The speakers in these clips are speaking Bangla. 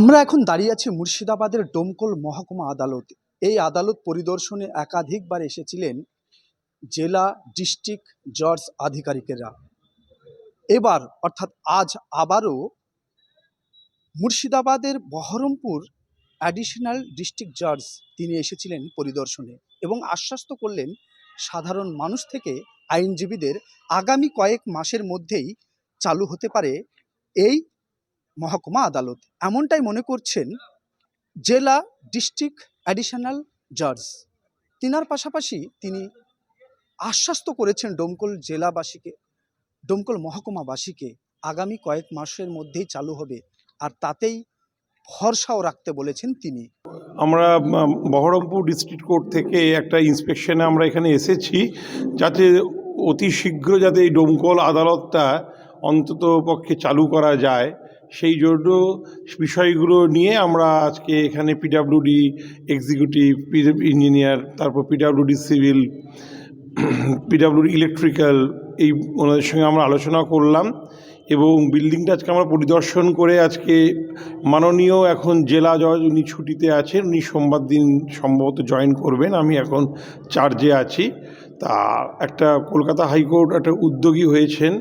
আমরা এখন দাঁড়িয়ে আছি মুর্শিদাবাদের ডোমকল মহকুমা আদালত। এই আদালত পরিদর্শনে একাধিকবার এসেছিলেন জেলা ডিস্ট্রিক্ট জজ আধিকারিকেরা। এবার অর্থাৎ আজ আবারও মুর্শিদাবাদের বহরমপুর অ্যাডিশনাল ডিস্ট্রিক্ট জজ তিনি এসেছিলেন পরিদর্শনে এবং আশ্বস্ত করলেন সাধারণ মানুষ থেকে আইনজীবীদের আগামী কয়েক মাসের মধ্যেই চালু হতে পারে এই মহকুমা আদালত। এমনটাই মনে করছেন জেলা ডিস্ট্রিক্ট অ্যাডিশনাল জজ। তিনার পাশাপাশি তিনি আশ্বস্ত করেছেন ডোমকল জেলাবাসীকে, ডোমকল মহকুমাবাসীকে আগামী কয়েক মাসের মধ্যেই চালু হবে, আর তাতেই ভরসাও রাখতে বলেছেন তিনি। আমরা বহরমপুর ডিস্ট্রিক্ট কোর্ট থেকে একটা ইন্সপেকশনে আমরা এখানে এসেছি, যাতে অতি শীঘ্র যাতে এই ডোমকল আদালতটা অন্তত পক্ষে চালু করা যায়, সেই জন্য বিষয়গুলো নিয়ে আমরা আজকে এখানে পিডাব্লিউডি এক্সিকিউটিভ, ইঞ্জিনিয়ার, তারপর পিডাব্লিউডি সিভিল, পিডাব্লিউডি ইলেকট্রিক্যাল, এই ওনাদের সঙ্গে আমরা আলোচনা করলাম এবং বিল্ডিংটা আজকে আমরা পরিদর্শন করে আজকে মাননীয় এখন জেলা জজ উনি ছুটিতে আছেন, উনি সোমবার দিন সম্ভবত জয়েন করবেন, আমি এখন চার্জে আছি। তা একটা কলকাতা হাইকোর্ট একটা উদ্যোগী হয়েছেন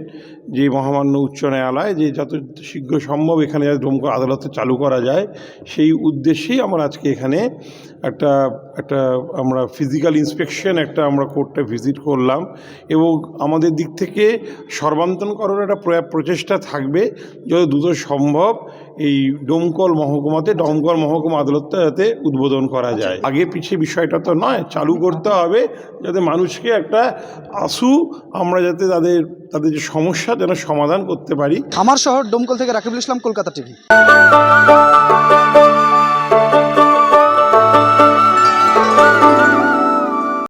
যে মহামান্য উচ্চ ন্যায়ালয় যে যত শীঘ্র সম্ভব এখানে যাতে ডোমকল আদালতে চালু করা যায়, সেই উদ্দেশ্যেই আমরা আজকে এখানে একটা আমরা ফিজিক্যাল ইন্সপেকশন আমরা কোর্টটা ভিজিট করলাম এবং আমাদের দিক থেকে সর্বান্তকরণের একটা প্রচেষ্টা থাকবে যত দ্রুত সম্ভব এই ডোমকল মহকুমা আদালতটা যাতে উদ্বোধন করা যায়। আগে পিছিয়ে বিষয়টা তো নয়, চালু করতে হবে যাতে মানুষকে একটা আমরা যাতে তাদের যে সমস্যা যেন সমাধান করতে পারি। আমার শহর ডোমকল থেকে রাকিবুল ইসলাম, কলকাতা টিভি।